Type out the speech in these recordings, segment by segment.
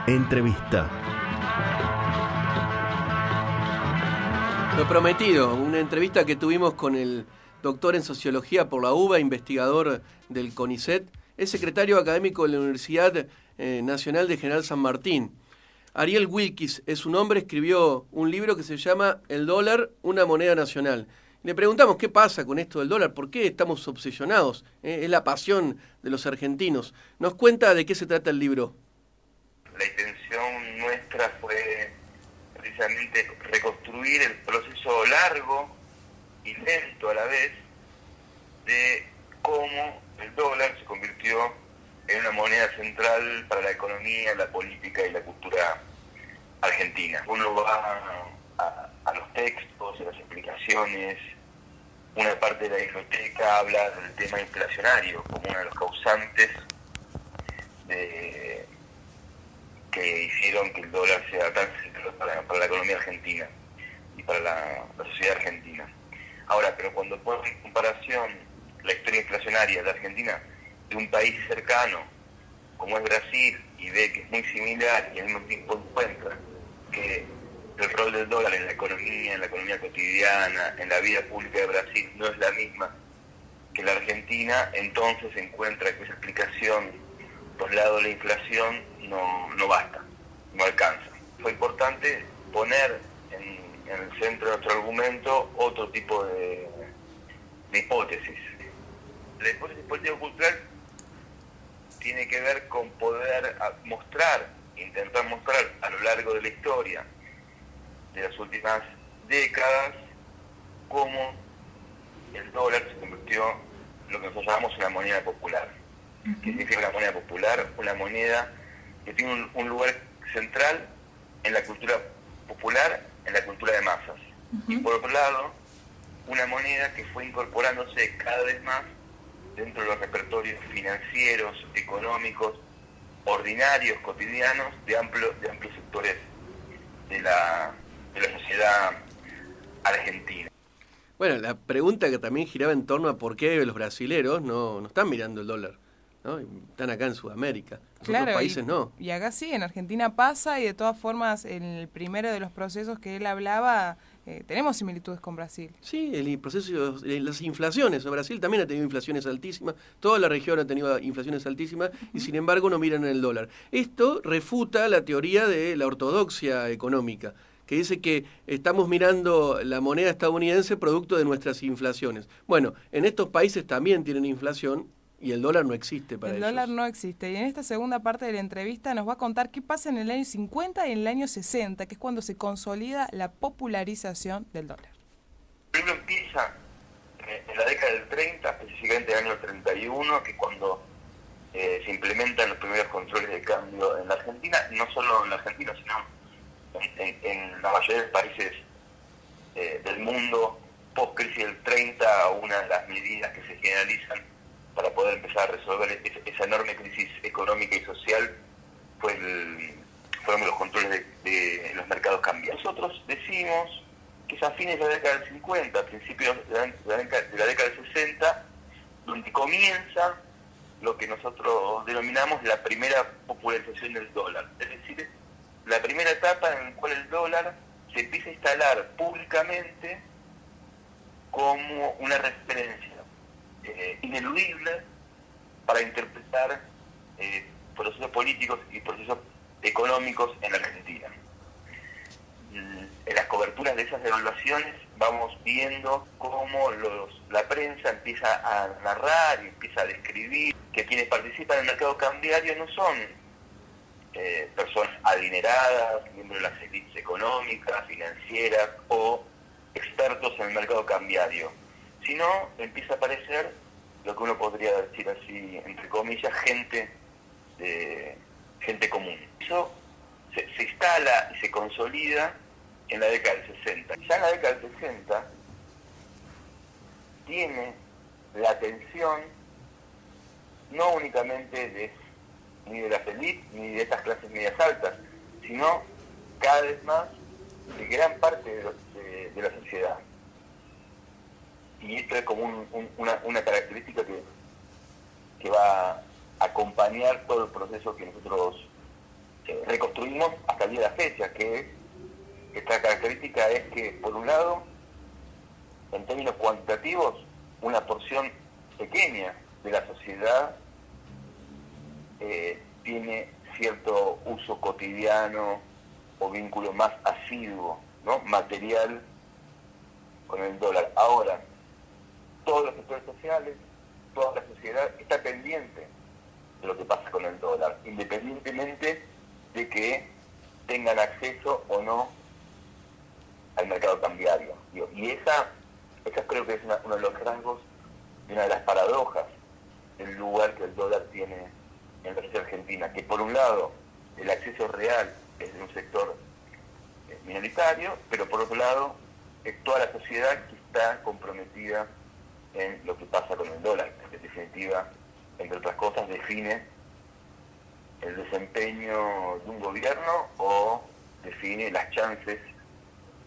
Entrevista. Lo prometido, una entrevista que tuvimos con el doctor en Sociología por la UBA, investigador del CONICET, es secretario académico de la Universidad Nacional de General San Martín. Ariel Wilkis es su nombre, escribió un libro que se llama El dólar, una moneda nacional. Le preguntamos qué pasa con esto del dólar, por qué estamos obsesionados, es la pasión de los argentinos. Nos cuenta de qué se trata el libro. La intención nuestra fue precisamente reconstruir el proceso largo y lento a la vez de cómo el dólar se convirtió en una moneda central para la economía, la política y la cultura argentina. Uno va a los textos, a las explicaciones, una parte de la biblioteca habla del tema inflacionario como uno de los causantes que hicieron que el dólar sea tan central para la economía argentina y para la sociedad argentina. Ahora, pero cuando ponen en comparación la historia inflacionaria de Argentina de un país cercano como es Brasil y ve que es muy similar y al mismo tiempo encuentra que el rol del dólar en la economía cotidiana, en la vida pública de Brasil no es la misma que la Argentina, entonces encuentra que esa explicación por el lado de la inflación no basta, no alcanza. Fue importante poner en el centro de nuestro argumento otro tipo de hipótesis. La hipótesis político-cultural tiene que ver con poder intentar mostrar a lo largo de la historia de las últimas décadas cómo el dólar se convirtió en lo que nosotros llamamos una moneda popular. ¿Qué significa una moneda popular? Una moneda que tiene un lugar central en la cultura popular, en la cultura de masas. Y por otro lado, una moneda que fue incorporándose cada vez más dentro de los repertorios financieros, económicos, ordinarios, cotidianos, de amplios sectores de la sociedad argentina. Bueno, la pregunta que también giraba en torno a por qué los brasileros no están mirando el dólar, ¿no? Están acá en Sudamérica, en claro, otros países no. Y acá sí, en Argentina pasa, y de todas formas, en el primero de los procesos que él hablaba, tenemos similitudes con Brasil. Sí, el proceso, las inflaciones. Brasil también ha tenido inflaciones altísimas, toda la región ha tenido inflaciones altísimas, y sin embargo no miran en el dólar. Esto refuta la teoría de la ortodoxia económica, que dice que estamos mirando la moneda estadounidense producto de nuestras inflaciones. Bueno, en estos países también tienen inflación y el dólar no existe para ellos. El dólar no existe. Y en esta segunda parte de la entrevista nos va a contar qué pasa en el año 50 y en el año 60, que es cuando se consolida la popularización del dólar. El libro empieza en la década del 30, específicamente en el año 31, que es cuando se implementan los primeros controles de cambio en la Argentina, no solo en la Argentina, sino en la mayoría de los países del mundo. Post-crisis del 30, una de las medidas que se generalizan para poder empezar a resolver esa enorme crisis económica y social fueron los controles de los mercados cambiarios. Nosotros decimos que es a fines de la década del 50, a principios de la década del 60, donde comienza lo que nosotros denominamos la primera popularización del dólar. Es decir, la primera etapa en la cual el dólar se empieza a instalar públicamente como una referencia ineludible para interpretar procesos políticos y procesos económicos en la Argentina. En las coberturas de esas evaluaciones vamos viendo cómo la prensa empieza a narrar y empieza a describir que quienes participan en el mercado cambiario no son personas adineradas, miembros de las élites económicas, financieras o expertos en el mercado cambiario, sino empieza a aparecer lo que uno podría decir así, entre comillas, gente común. Eso se instala y se consolida en la década del 60. Ya en la década del 60 tiene la atención no únicamente ni de las élites ni de estas clases medias altas, sino cada vez más de gran parte de la sociedad. Y esto es como una característica que va a acompañar todo el proceso que nosotros reconstruimos hasta el día de la fecha, que esta característica es que, por un lado, en términos cuantitativos, una porción pequeña de la sociedad tiene cierto uso cotidiano o vínculo más asiduo, ¿no?, material con el dólar. Ahora, todos los sectores sociales, toda la sociedad está pendiente de lo que pasa con el dólar, independientemente de que tengan acceso o no al mercado cambiario. Y esa creo que es uno de los rasgos y una de las paradojas del lugar que el dólar tiene en la sociedad argentina, que por un lado el acceso real es de un sector minoritario, pero por otro lado es toda la sociedad que está comprometida en lo que pasa con el dólar, que en definitiva, entre otras cosas, define el desempeño de un gobierno o define las chances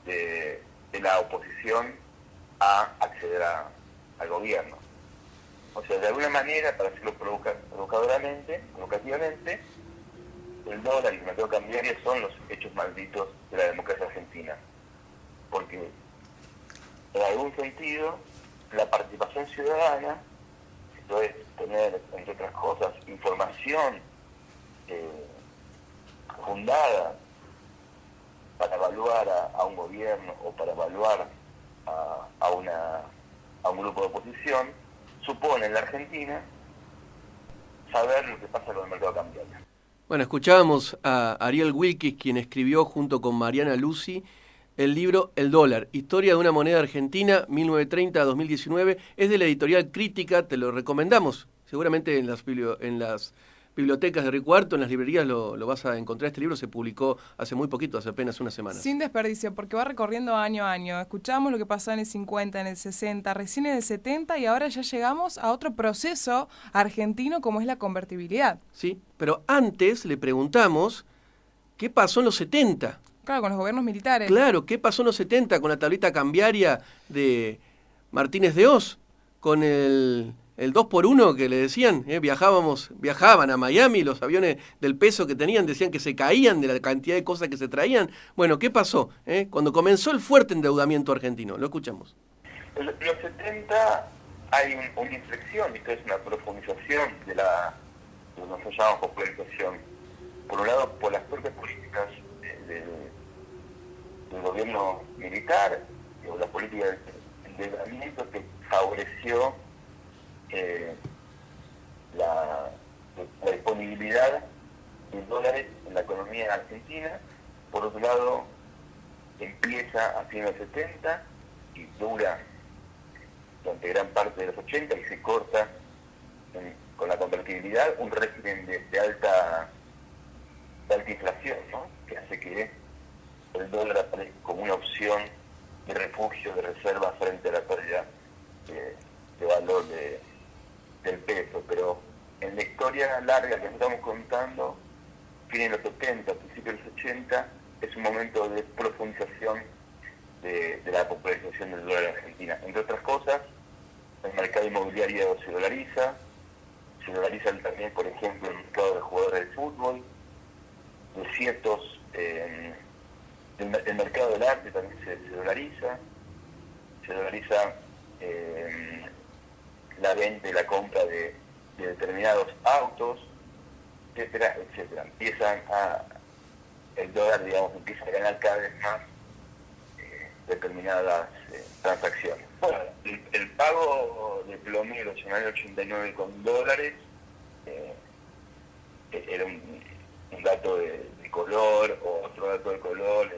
de la oposición a acceder al gobierno. O sea, de alguna manera, para decirlo provocativamente, el dólar y el mercado cambiario son los hechos malditos de la democracia argentina. Porque, en algún sentido, la participación ciudadana, esto es tener, entre otras cosas, información fundada para evaluar a un gobierno o para evaluar a un grupo de oposición, supone en la Argentina saber lo que pasa con el mercado cambiario. Bueno, escuchábamos a Ariel Wilkis, quien escribió junto con Mariana Lucy el libro El dólar, historia de una moneda argentina, 1930-2019. Es de la editorial Crítica, te lo recomendamos. Seguramente en las bibliotecas de Río Cuarto, en las librerías lo vas a encontrar. Este libro se publicó hace muy poquito, hace apenas una semana. Sin desperdicio, porque va recorriendo año a año. Escuchamos lo que pasó en el 50, en el 60, recién en el 70 y ahora ya llegamos a otro proceso argentino como es la convertibilidad. Sí, pero antes le preguntamos qué pasó en los 70. Claro, con los gobiernos militares. Claro, ¿qué pasó en los 70 con la tablita cambiaria de Martínez de Hoz? Con el 2x1 que le decían, viajaban a Miami, los aviones del peso que tenían decían que se caían de la cantidad de cosas que se traían. Bueno, ¿qué pasó? Cuando comenzó el fuerte endeudamiento argentino, lo escuchamos. En los 70 hay una inflexión, y esto es una profundización de lo que nosotros llamamos popularización. Por un lado, por las propias políticas del gobierno militar, o la política de endeudamiento que favoreció la disponibilidad de dólares en la economía argentina. Por otro lado, empieza a fines de los 70 y dura durante gran parte de los 80 y se corta con la convertibilidad, un régimen de alta inflación, ¿no?, que hace que el dólar aparezca como una opción de refugio, de reserva frente a la pérdida de valor del peso. Pero en la historia larga que estamos contando, fines de los 70, principios de los 80, es un momento de profundización de la popularización del dólar en Argentina. Entre otras cosas, el mercado inmobiliario se dolariza también, por ejemplo, el mercado de jugadores de fútbol, de ciertos... el mercado del arte también se dolariza la venta y la compra de determinados autos, etcétera. El dólar, digamos, empieza a ganar cada vez más determinadas transacciones. Bueno, el pago de plomeros en el año 89 con dólares era un dato de color, o otro dato de color,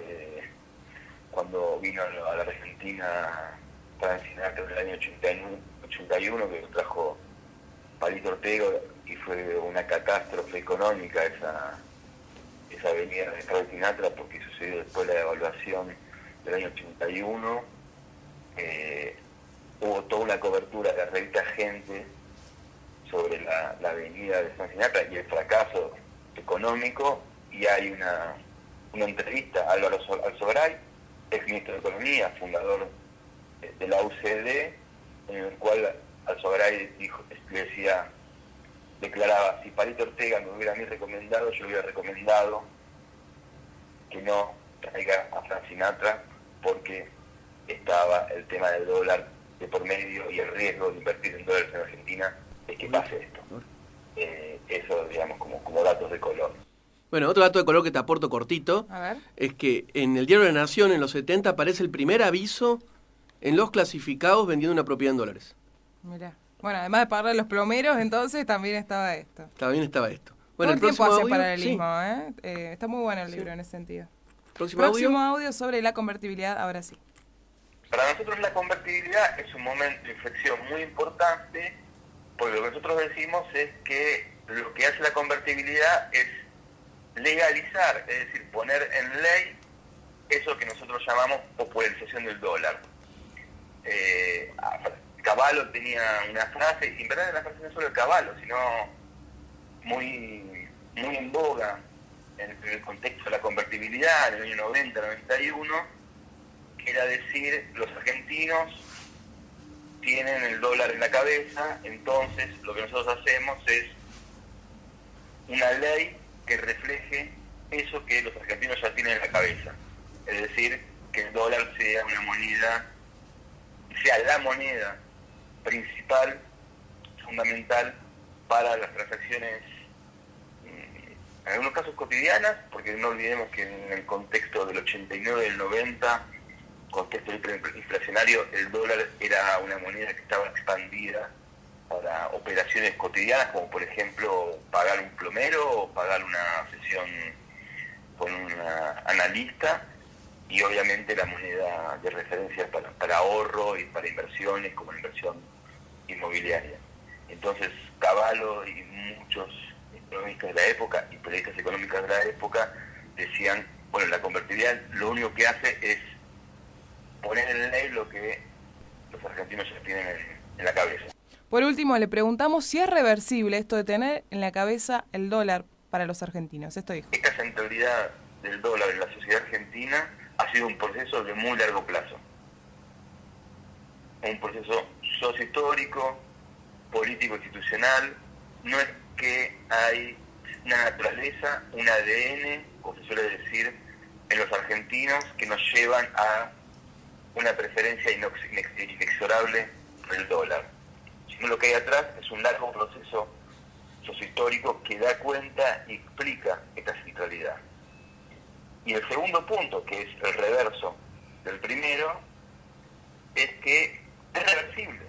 cuando vino a la Argentina Frank Sinatra en el año 81, que lo trajo Palito Ortega, y fue una catástrofe económica esa venida de Frank Sinatra, porque sucedió después de la devaluación del año 81. Hubo toda una cobertura de la revista Gente sobre la venida de Frank Sinatra y el fracaso económico, y hay una entrevista a Álvaro Alzogaray, ex ministro de Economía, fundador de la UCD, en el cual Alzogaray declaraba: si Palito Ortega me hubiera a mí recomendado, yo hubiera recomendado que no traiga a Frank Sinatra, porque estaba el tema del dólar de por medio y el riesgo de invertir en dólares en Argentina es que pase esto. Eso, digamos, como datos de color. Bueno, otro dato de color que te aporto cortito, A ver. es que en el Diario de la Nación en los 70 aparece el primer aviso en los clasificados vendiendo una propiedad en dólares. Mirá. Bueno, además de pagarle a los plomeros, entonces también estaba esto. También estaba esto. Bueno, Todo el tiempo hace paralelismo, sí. Está muy bueno el libro en ese sentido. Próximo audio sobre la convertibilidad, ahora sí. Para nosotros la convertibilidad es un momento de inflexión muy importante, porque lo que nosotros decimos es que lo que hace la convertibilidad es legalizar, es decir, poner en ley eso que nosotros llamamos popularización del dólar. Cavallo tenía una frase, y en verdad la frase no es solo de Cavallo, sino muy en boga en el contexto de la convertibilidad en el año 90, 91, que era decir, los argentinos tienen el dólar en la cabeza, entonces lo que nosotros hacemos es una ley que refleje eso que los argentinos ya tienen en la cabeza. Es decir, que el dólar sea una moneda, sea la moneda principal, fundamental para las transacciones, en algunos casos cotidianas, porque no olvidemos que en el contexto del 89 y del 90, contexto hiperinflacionario, el dólar era una moneda que estaba expandida para operaciones cotidianas, como por ejemplo pagar un plomero o pagar una sesión con un analista, y obviamente la moneda de referencia para ahorro y para inversiones, como la inversión inmobiliaria. Entonces Cavallo y muchos economistas de la época y periodistas económicas de la época decían, bueno, la convertibilidad lo único que hace es poner en ley lo que los argentinos ya tienen en la cabeza. Por último, le preguntamos si es reversible esto de tener en la cabeza el dólar para los argentinos. Esto dijo. Esta centralidad del dólar en la sociedad argentina ha sido un proceso de muy largo plazo. Un proceso sociohistórico, político-institucional. No es que hay una naturaleza, un ADN, como se suele decir, en los argentinos que nos llevan a una preferencia inexorable por el dólar. Sino lo que hay atrás es un largo proceso sociohistórico que da cuenta y explica esta centralidad. Y el segundo punto, que es el reverso del primero, es que es reversible,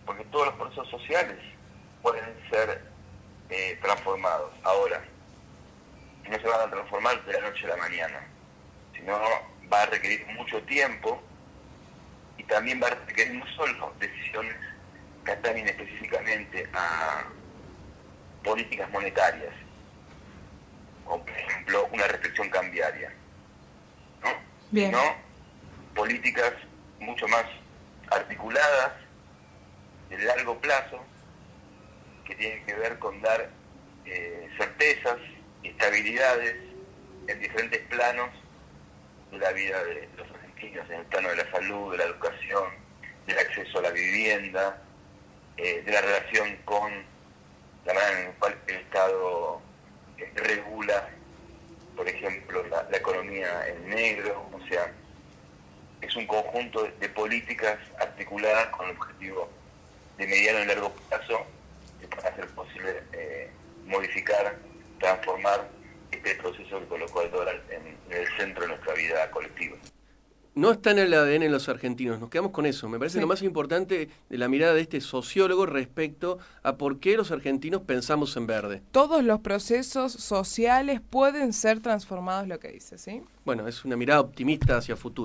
porque todos los procesos sociales pueden ser transformados. Ahora, no se van a transformar de la noche a la mañana, sino va a requerir mucho tiempo, y también va a requerir no solo decisiones que atañen específicamente a políticas monetarias, como por ejemplo una reflexión cambiaria, ¿no? Bien. Sino políticas mucho más articuladas, de largo plazo, que tienen que ver con dar certezas, estabilidades en diferentes planos de la vida de los argentinos, en el plano de la salud, de la educación, del acceso a la vivienda, de la relación con la manera en la cual el Estado regula, por ejemplo, la economía en negro. O sea, es un conjunto de políticas articuladas con el objetivo de mediano y largo plazo que para hacer posible modificar, transformar este proceso que colocó el dólar en el centro de nuestra vida colectiva. No está en el ADN de los argentinos, nos quedamos con eso. Me parece lo más importante de la mirada de este sociólogo respecto a por qué los argentinos pensamos en verde. Todos los procesos sociales pueden ser transformados, lo que dice, ¿sí? Bueno, es una mirada optimista hacia futuro.